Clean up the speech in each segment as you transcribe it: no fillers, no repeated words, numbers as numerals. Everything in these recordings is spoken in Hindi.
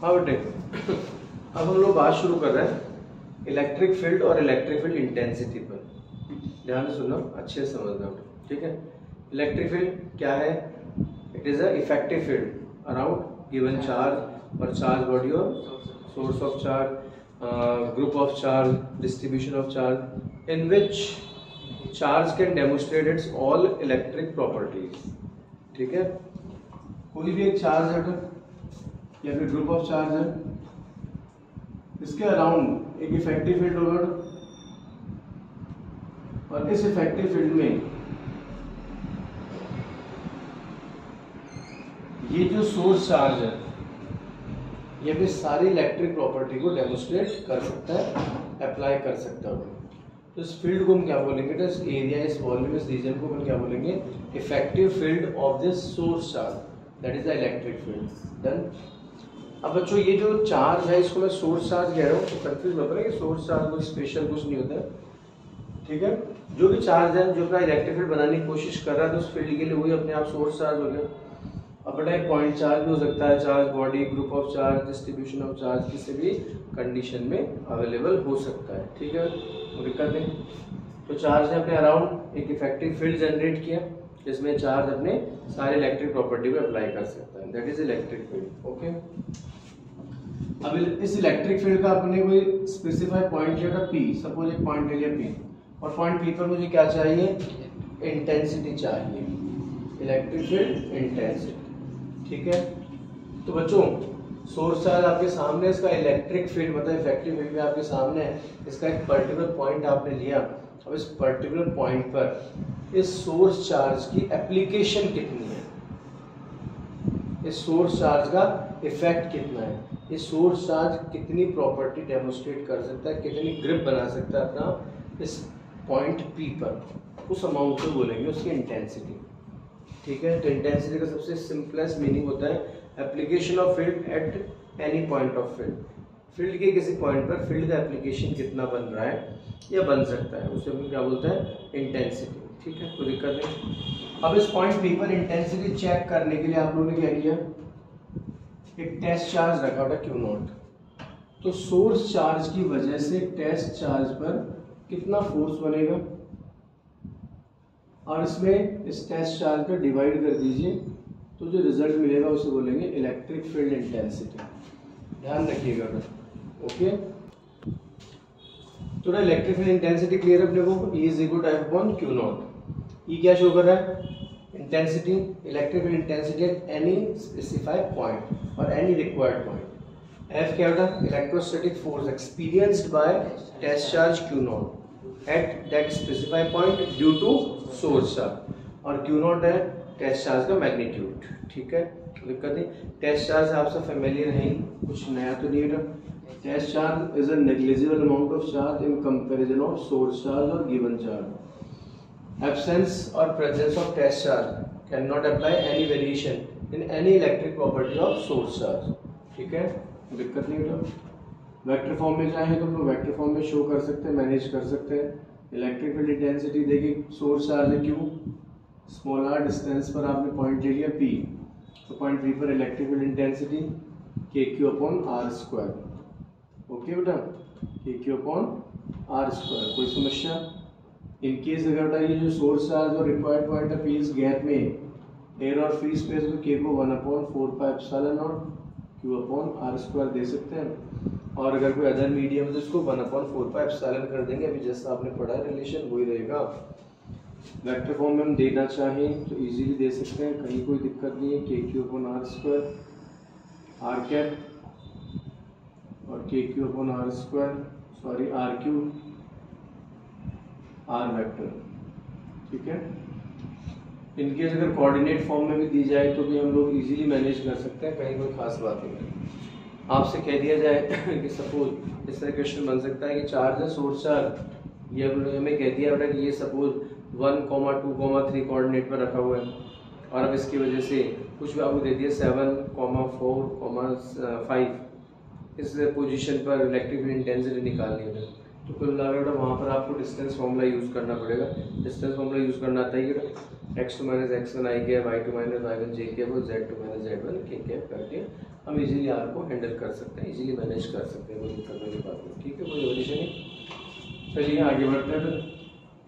हाँ बेटे, अब हम लोग बात शुरू कर रहे हैं इलेक्ट्रिक फील्ड और इलेक्ट्रिक फील्ड इंटेंसिटी पर। ध्यान से सुनना, अच्छे से समझना, ठीक है। इलेक्ट्रिक फील्ड क्या है? It is a effective field around given charge और चार्ज बॉडी और source of charge, group of charge, distribution of charge in which charge can demonstrate it's all electric properties. ठीक है, कोई भी एक चार्ज है या फिर ग्रुप ऑफ चार्ज है, इसके अराउंड एक इफेक्टिव फील्ड होगा और इस इफेक्टिव फील्ड में ये जो सोर्स चार्ज है ये भी सारी इलेक्ट्रिक प्रॉपर्टी को डेमोन्स्ट्रेट कर सकता है, अप्लाई कर सकता है। तो इस फील्ड को हम क्या बोलेंगे? तो इस एरिया, इस वॉल्यूम, इस रीजन को हम क्या बोलेंगे? Effective field of this source charge, that is the electric field. Done. अब बच्चों ये जो चार्ज है इसको मैं सोर्स चार्ज कह रहा हूँ, तो कंफ्यूज मत होना कि सोर्स चार्ज कोई स्पेशल कुछ नहीं होता है, ठीक है। जो भी चार्ज है जो अपना इलेक्ट्रिक फील्ड बनाने की कोशिश कर रहा है तो उस फील्ड के लिए वही अपने आप सोर्स चार्ज हो गया। अपना एक पॉइंट चार्ज भी हो सकता है, charge body, group of charge, distribution of charge किसी भी कंडीशन में अवेलेबल हो सकता है, ठीक है, कोई दिक्कत नहीं। तो चार्ज ने अपने अराउंड एक इफेक्टिव फील्ड जनरेट किया जिसमें चार्ज अपने सारे इलेक्ट्रिक प्रॉपर्टी को अप्लाई कर सकता है, that is electric field. Okay, अब इस इलेक्ट्रिक फील्ड का अपने कोई स्पेसिफाइड पॉइंट लिया था P, सपोज एक पॉइंट ले लिया P, और पॉइंट P पर मुझे क्या चाहिए? इंटेंसिटी चाहिए, इलेक्ट्रिक फील्ड इंटेंसिटी, ठीक है। तो बच्चों सोर्स चार्ज आपके सामने, इसका इलेक्ट्रिक फील्ड मतलब इफेक्टिव फील्ड भी आपके सामने है, इसका एक पर्टिकुलर पॉइंट आपने लिया। अब इस पर्टिकुलर पॉइंट पर इस सोर्स चार्ज की एप्लीकेशन कितनी है, इस सोर्स चार्ज का इफेक्ट कितना है, ये सोर्स चार्ज कितनी प्रॉपर्टी डेमोन्स्ट्रेट कर सकता है, कितनी ग्रिप बना सकता है अपना इस पॉइंट P पर, उस अमाउंट को बोलेंगे उसकी इंटेंसिटी, ठीक है। तो इंटेंसिटी का सबसे सिंपलेस्ट मीनिंग होता है application of field at any point of field. Field के किसी पॉइंट पर फील्ड का एप्लीकेशन कितना बन रहा है या बन सकता है, उसे हम क्या बोलते हैं? इंटेंसिटी, ठीक है, कोई दिक्कत नहीं। अब इस पॉइंट P पर इंटेंसिटी चेक करने के लिए आप लोगों ने क्या किया? एक टेस्ट चार्ज रखा होता Q0। तो सोर्स चार्ज की वजह से टेस्ट चार्ज पर कितना फोर्स बनेगा, और इसमें इस टेस्ट चार्ज पर डिवाइड कर दीजिए, तो जो रिजल्ट मिलेगा उसे बोलेंगे इलेक्ट्रिक फील्ड इंटेंसिटी। ध्यान रखिएगा। ओके, तो ना इलेक्ट्रिक फील्ड इंटेंसिटी क्लियर अपने को, E is equal to F upon Q0। E क्या शो कर रहा है? Intensity, electric field intensity at any specified point और एनी रिक्वायर्ड पॉइंट। F क्या होता है? Electrostatic force experienced by test charge Q0 at that specified point due to source charge, और Q0 है टेस्ट चार्ज का मैग्नीट्यूड, ठीक है, दिक्कत नहीं। टेस्ट चार्ज आपसे फेमिलियर है, कुछ नया तो नहीं है। Test charge is a negligible amount of charge in comparison of source charge और गिवन चार्ज। एब्सेंस और presence of test charge can not apply any variation in any electric property of source charge, ठीक है, दिक्कत नहीं है। वेक्टर फॉर्म में चाहे तो हम लोग वेक्टर फॉर्म में शो कर सकते हैं, मैनेज कर सकते हैं। इलेक्ट्रिक फील्ड इंटेंसिटी देखिए, सोर्स चार्ज है Q, स्मॉल r डिस्टेंस पर आपने पॉइंट ले लिया P, तो पॉइंट P पर electric field intensity KQ upon R square. Okay बेटा, KQ अपॉन R स्क्वायर। कोई समस्या? इन केस अगर ये जो सोर्स चार्ज और रिक्वायर्ड पॉइंट है P इस गैप में एयर और फ्री स्पेस में K को 1/4πε0 Q अपॉन R स्क्वायर दे सकते हैं, और अगर कोई अदर मीडियम है तो इसको 1/4πε कर देंगे, अभी जैसा आपने पढ़ा है रिलेशन वही रहेगा। वेक्टर फॉर्म में हम देना चाहें तो इजीली दे सकते हैं, कहीं कोई दिक्कत नहीं है। KQ upon R square R cap और KQ upon R square, sorry RQ R vector, ठीक है। इनकेस अगर कोऑर्डिनेट फॉर्म में भी दी जाए तो भी हम लोग इजीली मैनेज कर सकते हैं, कहीं कोई खास बात नहीं। आपसे कह दिया जाए कि सपोज इस तरह क्वेश्चन बन सकता है कि चार्ज है सोर्स चार्ज, ये हमें कह दिया बेटा कि ये सपोज 1, 2, 3 कोऑर्डिनेट पर रखा हुआ है, और अब इसकी वजह से कुछ भी आपको दे दिया 7, 4, 5 इस पोजीशन पर इलेक्ट्रिक फील्ड इंटेंसिटी निकालनी है, तो कुल मिलाकर बेटा वहाँ पर आपको डिस्टेंस फॉर्मूला यूज़ करना पड़ेगा। डिस्टेंस फॉर्मूला यूज़ करना आता है x2 - x1 i cap, y2 - y1 j cap और z2 - z1 k कैप करके हम इजीली आर को हैंडल कर सकते हैं, इजीली मैनेज कर सकते हैं, कोई दिक्कत वाली बात नहीं। ठीक है, कोई वजह नहीं। चलिए आगे बढ़ते हैं। फिर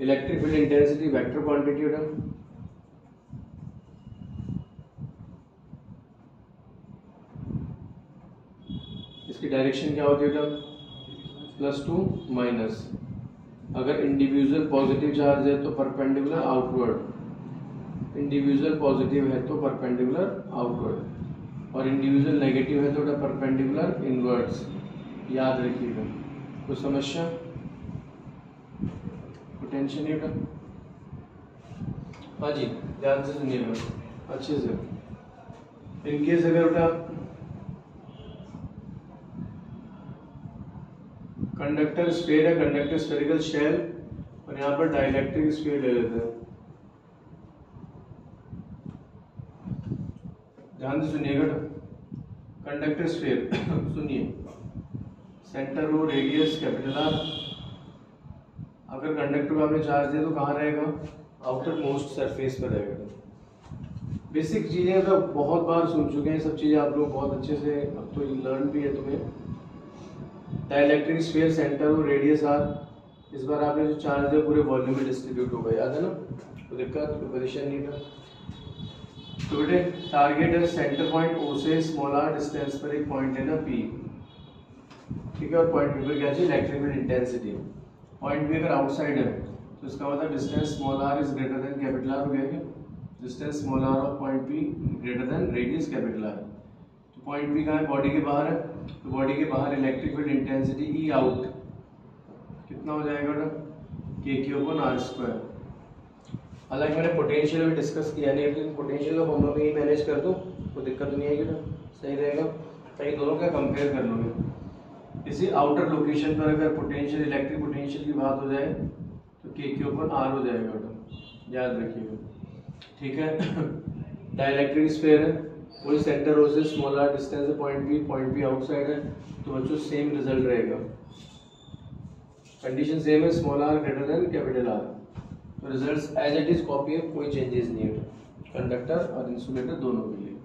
electric field intensity vector quantity बेटा, इसकी डायरेक्शन क्या होती है बेटा, +2 माइनस। अगर इंडिविजुअल पॉजिटिव चार्ज है तो परपेंडिकुलर आउटवर्ड, इंडिविजुअल पॉजिटिव है तो परपेंडिकुलर आउटवर्ड, और इंडिविजुअल नेगेटिव है तो परपेंडिकुलर इनवर्ड्स। याद रखिएगा। कोई समस्या, टेंशन नहीं बेटा? हाँ जी, ध्यान से सुनिएगा अच्छे से। इनकेस अगर बेटा कंडक्टर स्फीयर है, कंडक्टर स्फेरिकल शेल, और यहाँ पर डाइलेक्ट्रिक स्फीयर ले लेते हैं। ध्यान से सुनिएगा। कंडक्टर स्फीयर सुनिए, centre rho, radius capital R. अगर कंडक्टर को आपने चार्ज दिया तो कहाँ रहेगा, आउटर मोस्ट सरफेस पर रहेगा। बेसिक चीज़ें तो बहुत बार सुन चुके हैं, सब चीज़ें आप लोग बहुत अच्छे से अब तो लर्न भी है तुम्हें। Dielectric sphere, centre rho, radius R. इस बार आपने जो चार्ज दिया पूरे वॉल्यूम में डिस्ट्रीब्यूट होगा, याद है ना? तो दिक्कत कोई परेशानी नहीं था। तो बेटे टारगेट है सेंटर पॉइंट ओ से स्मॉल आर डिस्टेंस पर एक पॉइंट है ना पी, ठीक है, और पॉइंट पी पर क्या चाहिए, electric field intensity. Point P अगर आउटसाइड है तो इसका मतलब distance small R is greater than capital R हो गया क्या? Distance small R of point P greater than radius capital R. तो पॉइंट पी कहाँ है, बॉडी के बाहर है, तो बॉडी के बाहर इलेक्ट्रिक फील्ड इंटेंसिटी ई आउट कितना हो जाएगा बेटा, K Q upon are square. हालांकि मैंने पोटेंशियल भी डिस्कस किया नहीं, लेकिन पोटेंशियल को हम लोग यही मैनेज कर दो तो दिक्कत नहीं आएगी ना, सही रहेगा। कहीं दोनों का कंपेयर कर लोगे। इसी आउटर लोकेशन पर अगर पोटेंशियल, इलेक्ट्रिक पोटेंशियल की बात हो जाए तो के क्यू अपॉन आर हो जाएगा बेटा, याद रखिएगा। ठीक है। डाइलेक्ट्रिक स्फीयर है, वही सेंटर ओ से स्मॉल आर डिस्टेंस है पॉइंट पी आउटसाइड है, तो बच्चों सेम रिजल्ट रहेगा। कंडीशन सेम है, small R greater than capital R, तो results as it is copy है, कोई चेंजेस नहीं है कंडक्टर और इंसुलेटर दोनों के लिए।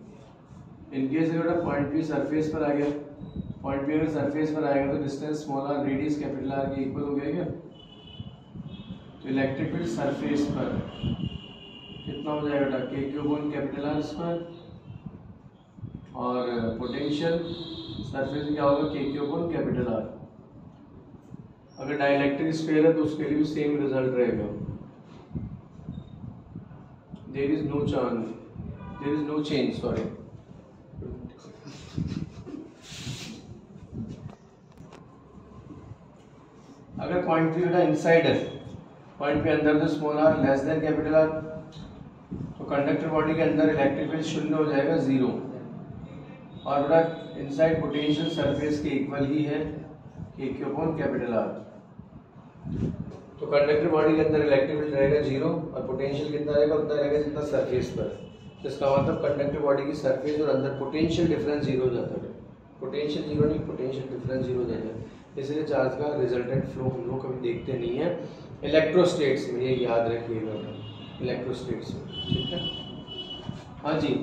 इनकेस अगर पॉइंट पी सरफेस पर आ गया, पॉइंट पी अगर सरफेस पर आएगा तो distance small R radius capital R के इक्वल हो गया क्या? तो इलेक्ट्रिक फील्ड सरफेस पर कितना हो जाएगा बेटा, K Q upon capital R square, और पोटेंशियल सरफेस क्या होगा, K Q upon capital R. अगर डाइलेक्ट्रिक स्फीयर है तो उसके लिए भी सेम रिजल्ट रहेगा। There is no change, sorry. अगर पॉइंट पी बेटा इनसाइड है, पॉइंट पे अंदर तो small R less than capital R, तो कंडक्टर बॉडी के अंदर इलेक्ट्रिक फील्ड शून्य हो जाएगा, 0। और बेटा इनसाइड पोटेंशियल सरफेस के इक्वल ही है के क्यू अपॉन कैपिटल आर। तो कंडक्टर बॉडी के अंदर इलेक्ट्रिक फील्ड रहेगा 0 और पोटेंशियल कितना रहेगा, उतना रहेगा जितना सरफेस पर। तो इसका मतलब कंडक्टर बॉडी की सरफेस और अंदर पोटेंशियल डिफरेंस 0 हो जाता है। पोटेंशियल 0 नहीं, पोटेंशियल डिफरेंस 0 हो जाता है। इसलिए चार्ज का रिजल्टेंट फ्लो हम लोग कभी देखते नहीं है इलेक्ट्रोस्टेट्स में, ये याद रखिएगा इलेक्ट्रोस्टेट्स में, ठीक है। हाँ जी,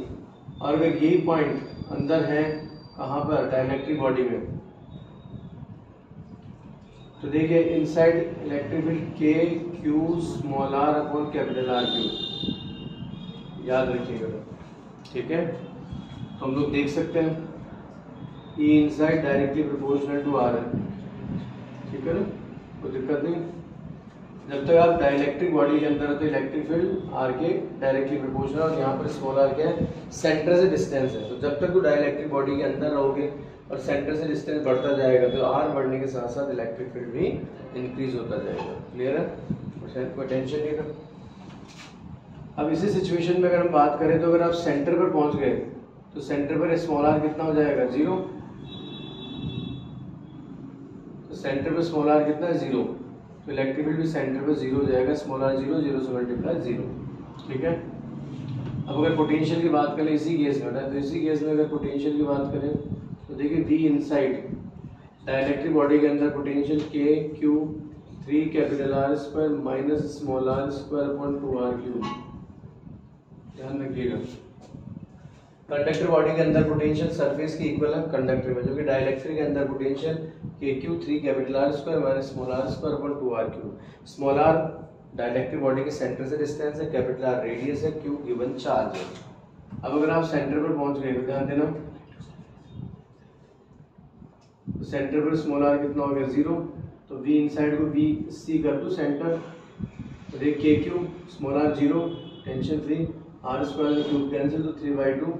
और अगर यही पॉइंट अंदर है कहाँ पर, डाइलेक्ट्रिक बॉडी में, तो देखिए inside electric field K Q small R upon capital R Q, याद रखिएगा, ठीक है। तो हम लोग देख सकते हैं E inside directly proportional to r है, ठीक है ना, कोई दिक्कत नहीं। जब तक आप डाइलेक्ट्रिक बॉडी के अंदर है तो इलेक्ट्रिक फील्ड आर के डायरेक्टली प्रोपोर्शनल, और यहाँ पर स्मॉल आर क्या है, सेंटर से डिस्टेंस है। तो जब तक तो डाइलेक्ट्रिक बॉडी के अंदर रहोगे और सेंटर से डिस्टेंस बढ़ता जाएगा तो आर बढ़ने के साथ साथ इलेक्ट्रिक फील्ड भी इंक्रीज होता जाएगा। क्लियर है, कोई टेंशन नहीं था। अब इसी सिचुएशन में अगर हम बात करें तो अगर आप सेंटर पर पहुंच गए तो सेंटर पर स्मॉल आर कितना हो जाएगा, 0। तो सेंटर पर स्मॉल आर कितना है, 0, तो इलेक्ट्रिक फील्ड भी सेंटर पर 0 हो जाएगा, स्मॉल आर 0, 0 से मल्टीप्लाई 0, ठीक है। अब अगर पोटेंशियल की बात करें इसी केस में, तो इसी केस में अगर पोटेंशियल की बात करें तो देखिए वी इनसाइड डाइलेक्ट्रिक बॉडी के अंदर potential K Q 3 capital R square minus small R square upon 2 R Q, ध्यान रखिएगा। कंडक्टर बॉडी के अंदर पोटेंशियल सरफेस की इक्वल है कंडक्टर में, जो कि डाइलेक्ट्रिक के अंदर potential KQ 3 capital R square minus small r square upon 2r cube. Small r dielectric body के सेंटर से डिस्टेंस है, कैपिटल R रेडियस है, Q गिवन चार्ज है। अब अगर आप सेंटर पर पहुंच गए तो ध्यान देना, तो सेंटर पर स्मॉल r कितना हो गया 0, तो V इनसाइड को VC कर दो सेंटर, तो देख KQ small r 0 tension free, r square cube cancel, तो 3/2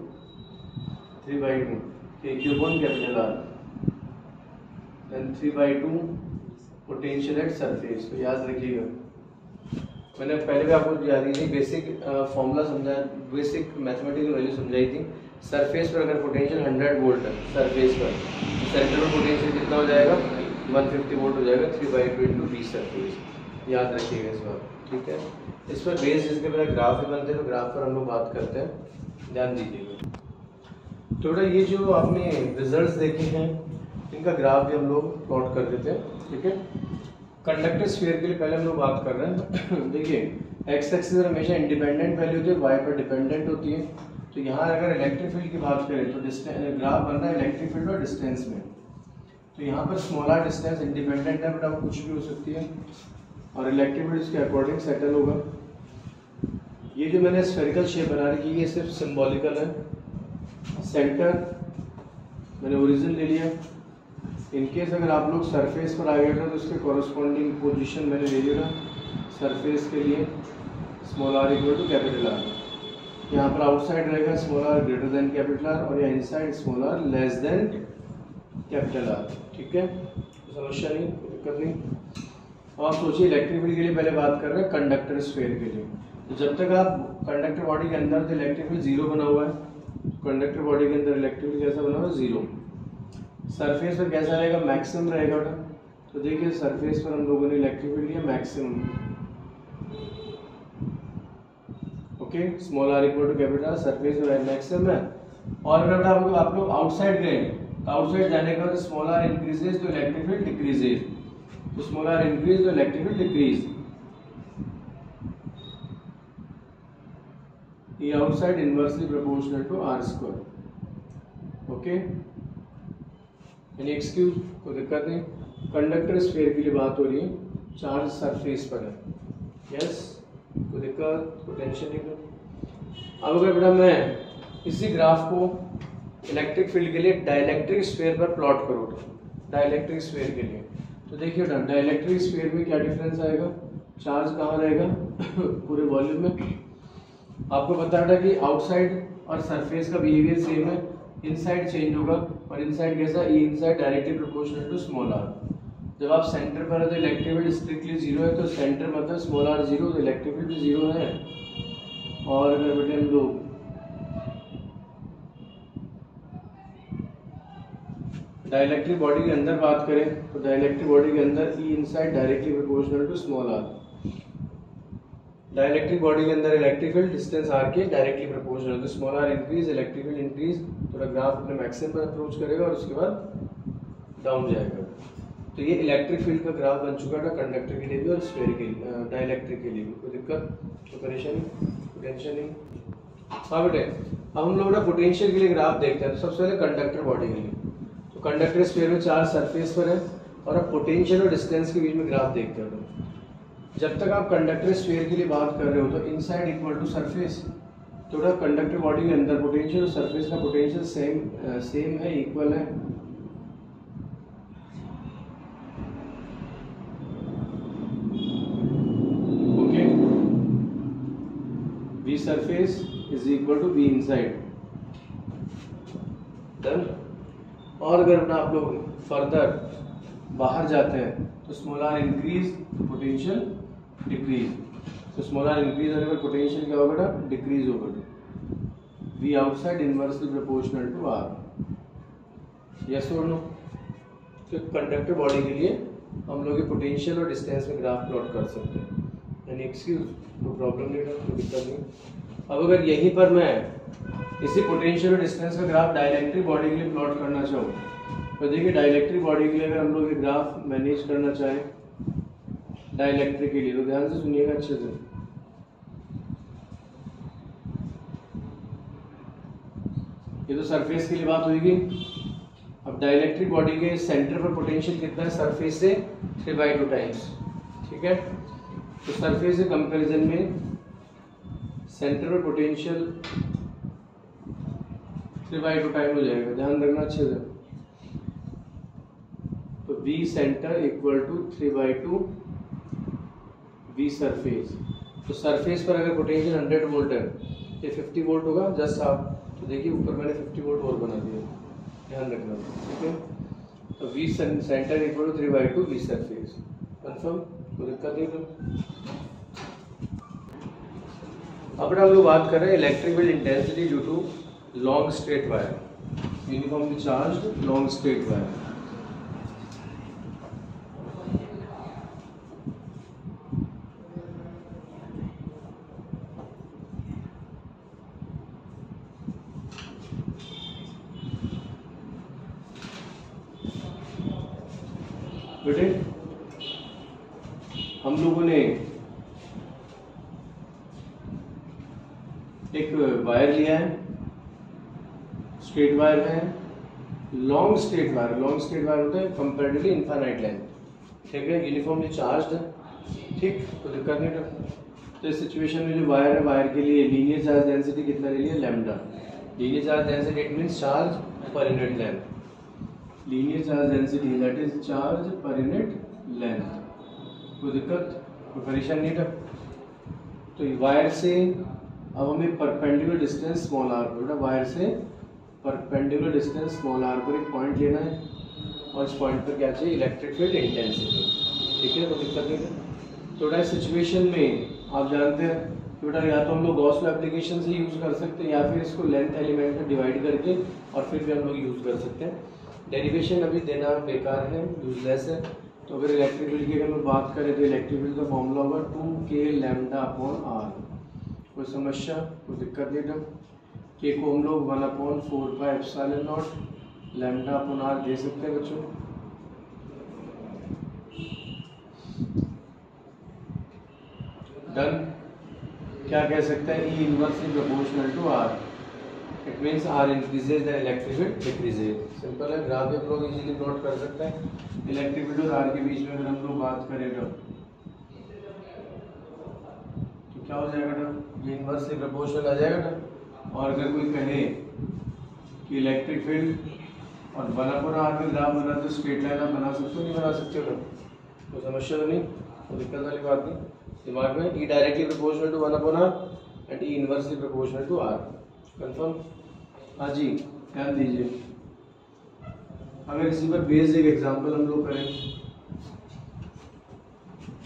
KQ upon capital R, then 3/2 potential at surface. तो याद रखिएगा, मैंने पहले भी आपको याद थी बेसिक फॉर्मूला समझाया, बेसिक मैथमेटिकल वैल्यू समझाई थी। सरफेस पर अगर पोटेंशियल 100 वोल्ट है सरफेस पर, तो सेंटर पर पोटेंशियल कितना हो जाएगा 150 वोल्ट हो जाएगा, 3/2 इंटू V सरफेस। याद रखिएगा इस बात, ठीक है। इस पर बेस जिसके पहले ग्राफ भी बनते हैं, तो ग्राफ पर हम लोग बात करते हैं, ध्यान दीजिएगा। थोड़ा ये जो आपने रिजल्ट्स देखे हैं इनका ग्राफ भी हम लोग प्लॉट कर देते हैं, ठीक है। कंडक्टर स्फीयर के लिए पहले हम लोग बात कर रहे हैं। देखिए एक्स एक्सिस पर हमेशा इंडिपेंडेंट वैल्यू होती है, वाई पर डिपेंडेंट होती है। तो यहाँ अगर इलेक्ट्रिक फील्ड की बात करें तो ग्राफ बन रहा है इलेक्ट्रिक फील्ड और डिस्टेंस में। तो यहाँ पर स्मॉलर डिस्टेंस इंडिपेंडेंट है, बट अब कुछ भी हो सकती है, और इलेक्ट्रिक फील्ड इसके अकॉर्डिंग सेटल होगा। ये जो मैंने स्फेरिकल शेप बना रखी है ये सिर्फ सिंबॉलिकल है। सेंटर मैंने ओरिजिन ले लिया, इनकेस अगर आप लोग सरफेस पर आ गए थे तो उसके कॉरस्पॉन्डिंग पोजीशन मैंने ले लिया था सरफेस के लिए, small r equal to capital R। यहाँ पर आउटसाइड रहेगा small r greater than capital R, और यहाँ inside small r less than capital R, ठीक है। तो समस्या नहीं, कोई दिक्कत नहीं। अब आप सोचिए इलेक्ट्रिक फील्ड के लिए पहले बात कर रहे हैं कंडक्टर स्फीयर के लिए। तो जब तक आप कंडक्टर बॉडी के अंदर तो इलेक्ट्रिक फील्ड 0 बना हुआ है, कंडक्टर बॉडी के अंदर इलेक्ट्रिक फील्ड कैसा बना हुआ है 0। सरफेस पर कैसा रहेगा मैक्सिमम रहेगा बेटा। तो देखिए सरफेस पर हम लोगों ने इलेक्ट्रिक फील्ड लिया maximum, okay, small r equal to capital R, surface पर मैक्सिमम है। और अगर आप लोग आउटसाइड गए तो आउटसाइड जाने के बाद स्मॉल r इंक्रीजेस तो इलेक्ट्रिक फील्ड डिक्रीजेस, तो स्मॉल r इंक्रीज तो इलेक्ट्रिक फील्ड डिक्रीज। ये outside inversely proportional to r square, okay. यानी एक्सक्यूज, कोई दिक्कत नहीं। कंडक्टर स्फीयर के लिए बात हो रही है, चार्ज सरफेस पर है, यस, कोई दिक्कत, कोई टेंशन नहीं। अब अगर बेटा मैं इसी ग्राफ को इलेक्ट्रिक फील्ड के लिए डाइलेक्ट्रिक स्फीयर पर प्लॉट करूँ, डाइलेक्ट्रिक स्फीयर के लिए, तो देखिए बेटा डाइलेक्ट्रिक स्फीयर में क्या डिफरेंस आएगा, चार्ज कहाँ रहेगा पूरे वॉल्यूम में। आपको पता था कि आउटसाइड और सरफेस का बिहेवियर सेम है, इनसाइड चेंज होगा, और इनसाइड कैसा, E inside directly proportional to small r। जब आप सेंटर पर है तो इलेक्ट्रिक फील्ड स्ट्रिक्टली 0 है, तो सेंटर मतलब स्मॉल r 0, तो इलेक्ट्रिक फील्ड भी 0 है। और अगर बेटे हम लोग डाइलेक्ट्रिक बॉडी के अंदर बात करें तो डाइलेक्ट्रिक बॉडी के अंदर E inside directly proportional to small r। Dielectric body के अंदर इलेक्ट्रिक फील्ड डिस्टेंस r के डायरेक्टली प्रोपोर्शनल, तो small r increase electric field increase, थोड़ा ग्राफ अपने मैक्सिमम पर अप्रोच करेगा और उसके बाद डाउन जाएगा। तो ये इलेक्ट्रिक फील्ड का ग्राफ बन चुका था कंडक्टर के लिए भी और स्फीयर के लिए, डाइलेक्ट्रिक के लिए भी। कोई दिक्कत, कोई परेशानी, टेंशन नहीं। हाँ बेटे, अब हम लोग ना पोटेंशियल के लिए ग्राफ देखते हैं। तो सबसे पहले कंडक्टर बॉडी के लिए, तो कंडक्टर स्फीयर में चार्ज सरफेस पर है, और अब पोटेंशियल और डिस्टेंस के बीच में ग्राफ देखते हैं। जब तक आप कंडक्टर स्फीयर के लिए बात कर रहे हो तो इनसाइड इक्वल टू सरफेस, तो कंडक्टर बॉडी के अंदर पोटेंशियल और सरफेस का पोटेंशियल सेम है, इक्वल है। Okay, V surface is equal to V inside, done. और अगर आप लोग फर्दर बाहर जाते हैं तो small r increase potential decrease, तो स्मॉल r इंक्रीज होने पर पोटेंशियल क्या होगा, डिक्रीज होगा। V outside inversely proportional to r, yes और नो। तो कंडक्टर बॉडी के लिए हम लोग पोटेंशियल और डिस्टेंस में ग्राफ प्लॉट कर सकते हैं, यानी एक्सक्यूज, कोई प्रॉब्लम नहीं है, कोई दिक्कत नहीं। अब अगर यहीं पर मैं इसी पोटेंशियल और डिस्टेंस का ग्राफ डाइलेक्ट्रिक बॉडी के लिए प्लॉट करना चाहूँ, तो देखिए डाइलेक्ट्रिक बॉडी के लिए अगर हम लोग ये ग्राफ मैनेज करना चाहें डाइलेक्ट्रिक के लिए, तो ध्यान से सुनिएगा अच्छे से। ये तो सरफेस के लिए बात होगी। अब डाइलेक्ट्रिक बॉडी के सेंटर पर पोटेंशियल कितना है सरफेस से 3/2 टाइम्स, ठीक है। तो सरफेस के कंपैरिजन में सेंटर पर पोटेंशियल 3/2 टाइम हो जाएगा, ध्यान रखना अच्छे से। तो V centre equal to 3/2 V surface. तो सरफेस पर अगर पोटेंशियल 100 वोल्ट है, ये 50 वोल्ट होगा जस्ट आप, तो देखिए ऊपर मैंने 50 वोल्ट और बना दिया, ध्यान रखना, ठीक है। तो V centre equal to 3/2 V surface, confirm, कोई दिक्कत नहीं। तो अब हम लोग बात कर रहे हैं electric field intensity due to long straight wire, uniformly charged long straight wire. बेटे हम लोगों ने एक वायर लिया है, स्ट्रेट वायर है, long straight wire. Long straight wire होता है कंपैरेटिवली इनफाइनाइट लेंथ, ठीक है, यूनिफॉर्मली चार्ज्ड है, ठीक, तो दिक्कत नहीं। तो इस सिचुएशन में जो वायर है, वायर के लिए लीनियर चार्ज डेंसिटी कितना ले लिया, lambda. Linear charge density it means charge per unit length, linear charge density that is charge per unit length. कोई दिक्कत, कोई परेशानी नहीं था। तो वायर से अब हमें परपेंडिकुलर डिस्टेंस स्मॉल आर पर, वायर से परपेंडिकुलर डिस्टेंस स्मॉल आर पर एक पॉइंट लेना है और इस पॉइंट पर क्या चाहिए, इलेक्ट्रिक फील्ड इंटेंसिटी, ठीक है, कोई दिक्कत नहीं है। थोड़ा इस सिचुएशन में आप जानते हैं बेटा, या तो हम लोग गॉस लॉ एप्लीकेशन से यूज़ कर सकते हैं या फिर इसको लेंथ एलिमेंट में डिवाइड करके और फिर भी हम लोग यूज़ कर सकते हैं। डेरिवेशन अभी देना बेकार है, यूजलेस है। तो अगर इलेक्ट्रिक फील्ड की अगर हम बात करें तो इलेक्ट्रिक फील्ड का फॉर्मूला होगा 2k λ/r। कोई समस्या, कोई दिक्कत नहीं था। k को हम लोग 1/4πε0 λ/r दे सकते हैं बच्चों। डन। क्या कह सकते हैं, E inversely proportional to R। It means R increases the electric field decreases. Simple है, ग्राफ आप लोग इजीली नोट कर सकते हैं। इलेक्ट्रिक फील्ड और R के बीच में अगर हम लोग बात करें तो क्या हो जाएगा ना, ये इनवर्सली प्रोपोर्शनल आ जाएगा ना। और अगर कोई कहे कि इलेक्ट्रिक फील्ड और 1/r में ग्राफ बना तो स्ट्रेट लाइन आप बना सकते हो, नहीं बना सकते हो ना, कोई समस्या तो नहीं, कोई दिक्कत वाली बात नहीं दिमाग में। E directly proportional to 1/r and E inversely proportional to R, confirm. हाँ जी, ध्यान दीजिए। अगर इसी पर बेस्ड एक एग्जांपल हम लोग करें,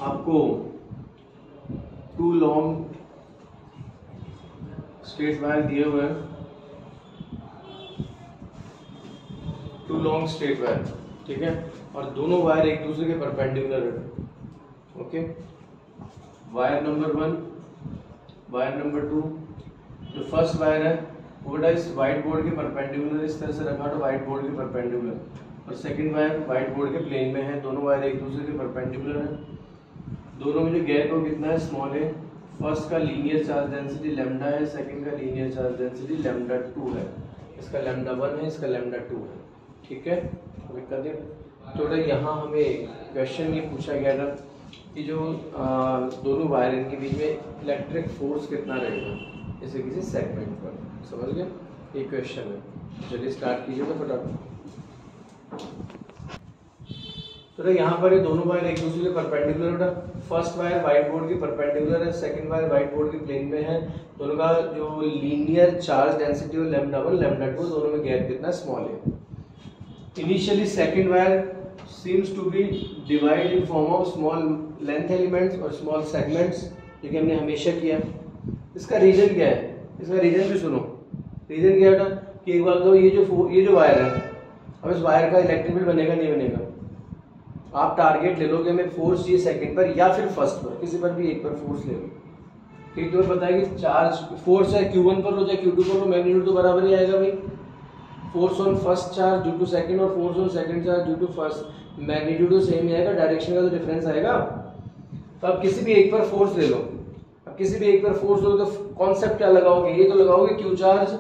आपको 2 लॉन्ग स्ट्रेट वायर दिए हुए हैं, 2 लॉन्ग स्ट्रेट वायर, ठीक है, और दोनों वायर एक दूसरे के परपेंडिकुलर है, okay. Wire number 1, wire number 2, जो फर्स्ट वायर है वो इस व्हाइट बोर्ड के परपेंडिकुलर इस तरह से रखा तो व्हाइट बोर्ड के परपेंडिकुलर, और सेकंड वायर व्हाइट बोर्ड के प्लेन में है, दोनों वायर एक दूसरे के परपेंडिकुलर है। दोनों में जो गैप है कितना है, स्मॉल है। फर्स्ट का लीनियर चार्ज डेंसिटी लैम्डा है, सेकंड का लीनियर चार्ज डेंसिटी लैम्डा 2 है, इसका लैम्डा 1 है, इसका लैम्डा 2 है, ठीक है। दिक्कत है। तो यहाँ हमें क्वेश्चन ये पूछा गया था कि जो दोनों वायर इनके बीच में इलेक्ट्रिक फोर्स कितना रहेगा जैसे किसी सेगमेंट पर, समझ गए, ये क्वेश्चन है। चलिए स्टार्ट कीजिए फटाफट। तो यहाँ पर ये दोनों वायर एक दूसरे के परपेंडिकुलर है। फर्स्ट वायर व्हाइट बोर्ड के परपेंडिकुलर है, सेकंड वायर व्हाइट बोर्ड के प्लेन में है। दोनों का जो लीनियर चार्ज डेंसिटी और लैम्डा 1 लैम्डा 2, दोनों में गैप कितना स्मॉल है। Initially second wire seems to be divided in form of small length elements और small segments, जो कि हमने हमेशा किया। इसका रीजन क्या है, इसका रीजन भी सुनो। रीजन क्या है कि एक बार तो ये जो वायर है, अब इस वायर का इलेक्ट्रिक फील्ड बनेगा नहीं बनेगा। आप टारगेट ले लो कि हमें फोर्स चाहिए सेकंड पर या फिर फर्स्ट पर, किसी पर भी एक पर फोर्स ले लो। ठीक, तो पता है कि चार्ज फोर्स चाहे Q1 पर हो चाहे Q2 पर हो, मैग्नीट्यूड तो बराबर ही आएगा भाई। Force on first charge due to second और force on second charge due to first, magnitude तो सेम ही आएगा, डायरेक्शन का तो डिफरेंस आएगा। तो आप किसी भी एक पर फोर्स ले लो, अब किसी भी एक पर फोर्स लो तो कॉन्सेप्ट क्या लगाओगे, ये तो लगाओगे Q चार्ज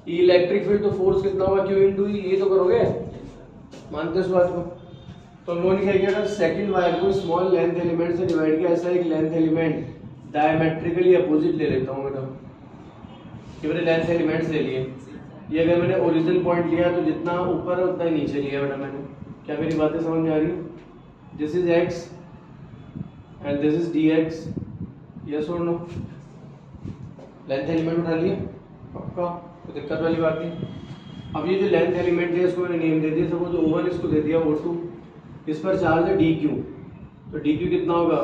इलेक्ट्रिक फील्ड तो फोर्स कितना होगा क्यू इनटू ई, ये तो करोगे, मानते हो इस बात को। तो हम लोगों ने क्या किया था, सेकंड वायर को स्मॉल लेंथ एलिमेंट से डिवाइड किया, ऐसा एक लेंथ एलिमेंट डायमेट्रिकली अपोजिट ले लेता हूँ बेटा, ये मैंने लेंथ एलिमेंट्स ले लिए। ये अगर मैंने ओरिजिनल पॉइंट लिया तो जितना ऊपर है उतना ही नीचे लिया बेटा मैंने। क्या मेरी बातें समझ में आ रही है? This is x and this is D x, yes और नो? लेंथ एलिमेंट उठा लिए पक्का, कोई दिक्कत वाली बात नहीं। अब ये जो लेंथ एलिमेंट है इसको मैंने नेम दे दिया, सपोज O1 इसको दे दिया O2, इस पर चार्ज है DQ, तो DQ कितना होगा,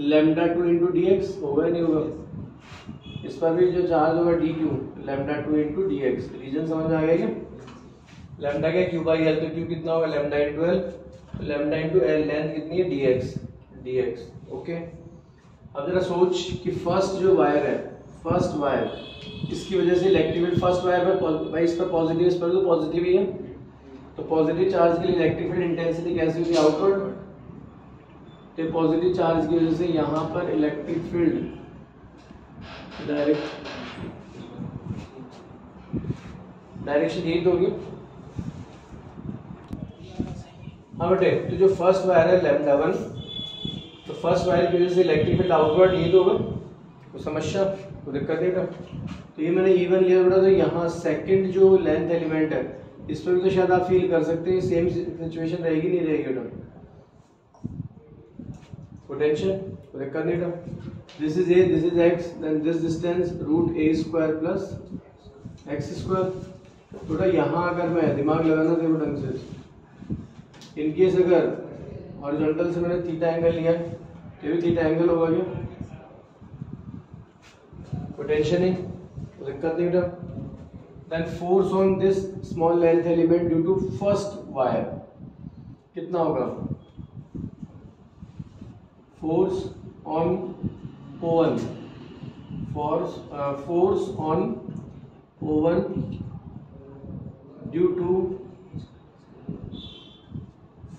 लैम्डा 2 इंटू डी एक्स, होगा ही नहीं होगा। इस पर भी जो चार्ज होगा DQ lambda 2 into D X, reason समझ में आ गया क्या? लैम्डा क्या, Q बाई एल, तो Q कितना होगा lambda into L, lambda into L, length कितनी है dx, ओके। अब जरा सोच कि फर्स्ट जो वायर है, फर्स्ट वायर, इसकी वजह से इलेक्ट्रिक फील्ड फर्स्ट वायर पर भाई इस पर पॉजिटिव, इस पर तो पॉजिटिव ही है, तो पॉजिटिव चार्ज के लिए इलेक्ट्रिक फील्ड इंटेंसिटी कैसी होती है, आउटवर्ड। तो पॉजिटिव चार्ज की वजह से यहाँ पर इलेक्ट्रिक फील्ड डायरेक्शन यही तो होगी। हाँ बेटे, तो जो फर्स्ट वायर है लैम्डा 1, तो फर्स्ट वायर की वजह से इलेक्ट्रिक फील्ड आउटवर्ड यही तो होगा, तो समस्या तो दिक्कत देगा। तो ये मैंने इवन लिया बेटा, तो यहाँ सेकंड जो लेंथ एलिमेंट है इस पर भी तो शायद आप फील कर सकते हैं, सेम सिचुएशन रहेगी नहीं रहेगी बेटा, पोटेंशियल तो दिक्कत नहीं बेटा। This is A, this is X, then this distance root A square plus x square. तो बेटा यहाँ अगर मैं दिमाग लगाना देखो ढंग से, इनकेस अगर हॉरिजॉन्टल से मैंने थीटा एंगल लिया, ये भी थीटा एंगल होगा क्या, पोटेंशियल नहीं तो दिक्कत नहीं बेटा। Then force on this small length element due to first wire कितना होगा, force on O1, force on O1 due to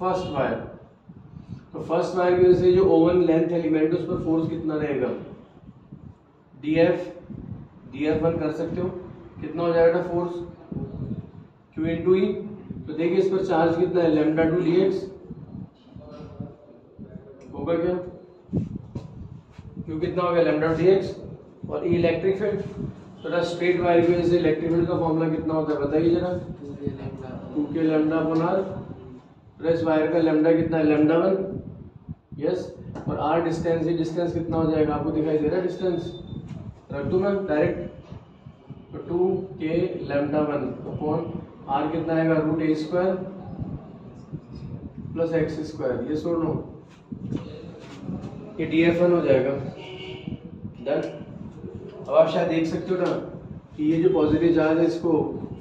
first wire. तो फर्स्ट वायर की वजह से जो O1 लेंथ एलिमेंट है उस पर फोर्स कितना रहेगा, df1 कर सकते हो, कितना हो जाएगा फोर्स, Q इंटू ई। तो देखिए इस पर चार्ज कितना है, लैम्डा 2 dx होगा क्या, Q कितना हो गया लैम्डा 2 dx, और ई इलेक्ट्रिक फील्ड। तो स्ट्रेट वायर की वजह से इलेक्ट्रिक फील्ड का फॉर्मूला कितना होता है बताइए जरा, 2k lambda upon r, plus wire का लैम्डा कितना है लैम्डा 1, यस, और r डिस्टेंस, ये डिस्टेंस कितना हो जाएगा आपको दिखाई दे रहा है, डिस्टेंस रख दूं मैं डायरेक्ट, तो 2k लैम्डा 1 अपॉन r कितना आएगा रूट ए स्क्वायर प्लस एक्स स्क्वायर, ये सुन लो, ये df1 हो जाएगा। डन। अब आप शायद देख सकते हो ना कि ये जो पॉजिटिव चार्ज है इसको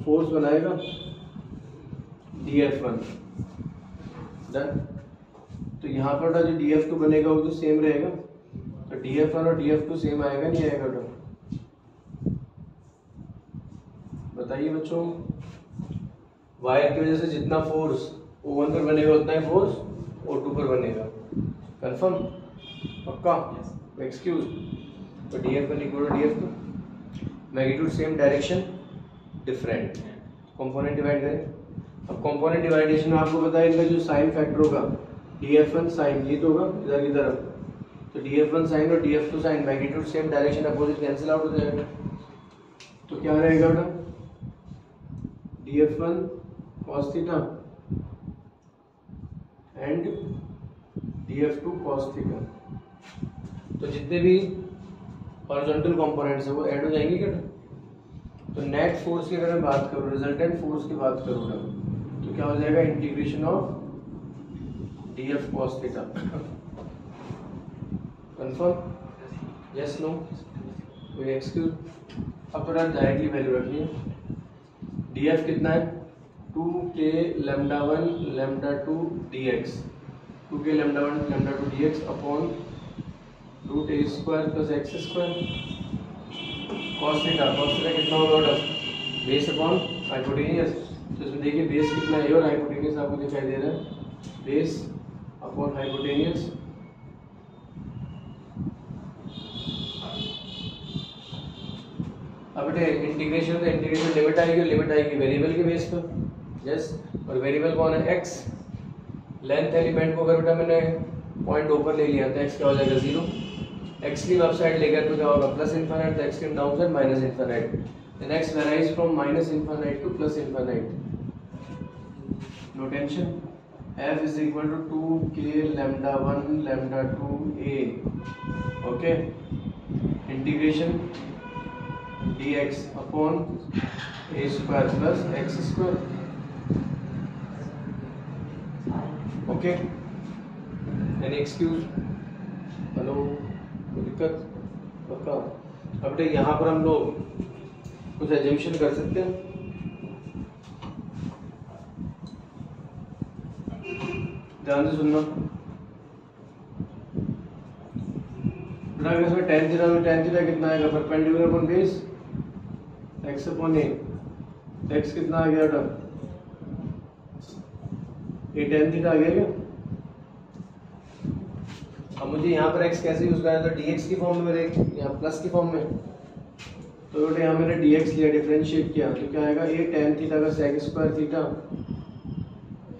फोर्स बनाएगा df1। डन। तो यहाँ पर जो df2 बनेगा वो तो सेम रहेगा, तो df1 और df2 सेम आएगा नहीं आएगा तो बताइए बच्चों। वायर की वजह से जितना फोर्स O1 पर बनेगा उतना ही फोर्स O2 पर बनेगा, कंफर्म पक्का, एक्सक्यूज। तो df1 equal to df2, magnitude same, direction different, component divide करें। अब कंपोनेंट डिवाइडेशन में आपको पता है इनका जो साइन फैक्टर होगा df1 साइन, ये तो होगा इधर की तरफ, तो df1 साइन और df2 sine, magnitude same, direction opposite, cancel out हो जाएगा। तो क्या रहेगा बेटा, df1 cos theta and df2 cos theta. तो जितने भी हॉरिजॉन्टल कंपोनेंट्स है वो ऐड हो जाएंगे क्या। तो नेट फोर्स की अगर मैं बात करूँ, रिजल्टेंट फोर्स की बात करूँ तो क्या हो जाएगा, इंटीग्रेशन ऑफ df cos थीटा। कंफर्म, यस नो, कोई एक्सक्यूज। अब थोड़ा डायरेक्टली वैल्यू रखिए, df कितना है 2k lambda 1 lambda 2 dx, 2k lambda 1 lambda 2 dx upon root ए square plus x square cos theta. Cos theta कितना होगा ऑर्डर, बेस अपॉन हाइपोटेनियस। तो इसमें देखिए बेस कितना है और हाइपोटेनियस आपको दिखाई दे रहा है, बेस अपॉन हाइपोटेनियस। अब बेटे इंटीग्रेशन तो इंटीग्रेशन लिमिट आएगी वेरिएबल के बेस पर। यस, और वेरिएबल कौन है? एक्स। लेंथ एलिमेंट को अगर बेटा मैंने पॉइंट ऊपर ले लिया तो एक्स क्या हो जाएगा? 0। एक्सट्रीम अप साइड लेकर तो क्या होगा? Plus infinite. तो extreme down side minus infinite. The next varies from minus infinite to plus infinite. No tension. f is equal to 2k lambda 1 lambda 2 a. Okay, integration dx upon a square plus x square. Okay, any excuse? Hello, कोई दिक्कत? पक्का? अब बेटे यहाँ पर हम लोग कुछ एजम्पशन कर सकते हैं। ध्यान से सुनना बेटा, इसमें tan थीटा में tan थीटा कितना आएगा? Perpendicular upon base x upon a। x कितना आ गया बेटा? ये tan थीटा आ गया क्या? अब मुझे यहाँ पर x कैसे यूज करना है? तो dx की फॉर्म में, यहाँ प्लस की फॉर्म में। तो बेटा यहाँ मैंने dx लिया, डिफरेंशिएट किया तो क्या आएगा? a tan थीटा का sec square theta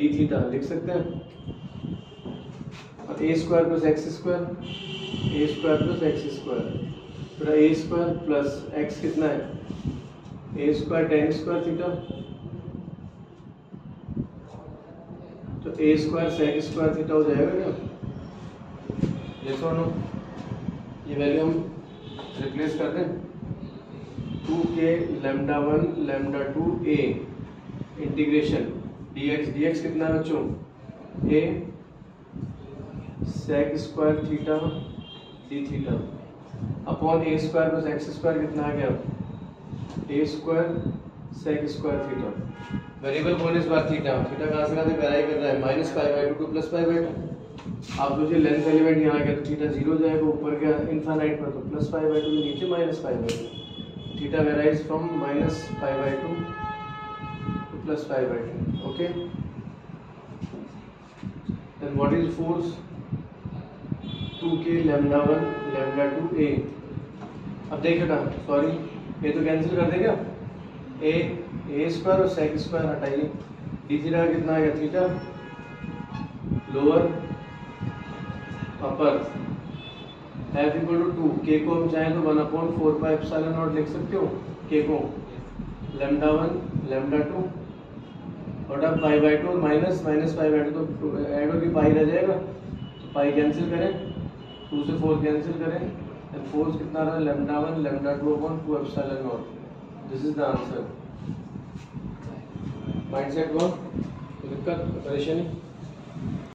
d theta लिख सकते हैं। और a square plus x square, a square plus x square, फिर a स्क्वायर प्लस x कितना है? a square tan square theta, तो a square sec square theta हो जाएगा क्या? यस और नो? ये वैल्यू हम रिप्लेस कर दें। 2k lambda 1 lambda 2 a integration dx कितना है बच्चों? a sec square theta d theta upon a square plus x square कितना आ गया? a square sec square theta. Variable कौन है इस बार? थीटा। थीटा कहाँ से कहाँ तक वेराई कर रहा है? -π/2 टू +π/2। आप सोचिए लेंथ एलिमेंट यहाँ आ गया तो थीटा 0 जाएगा, ऊपर गया इनफाइनाइट पर तो +π/2, नीचे -π/2। Theta varies from -π/2 to +π/2। Okay, then what is force? 2k lambda 1 lambda 2 a। अब देखिए ना, सॉरी ये तो कैंसिल कर देगा, a स्क्वायर और sec स्क्वायर हटाइए। d थीटा कितना आ गया? Theta lower upper f equal to 2। k को हम चाहें तो 1/4πε0 लिख सकते हो। k को lambda 1 lambda 2 और अब π/2 और -π/2 तो ऐड होगी पाई रह जाएगा, तो पाई कैंसिल करें, 2 से 4 कैंसिल करें, एंड फोर्स कितना रहा? lambda 1 lambda 2/2ε0। This is the answer. Mind set को दिक्कत परेशानी?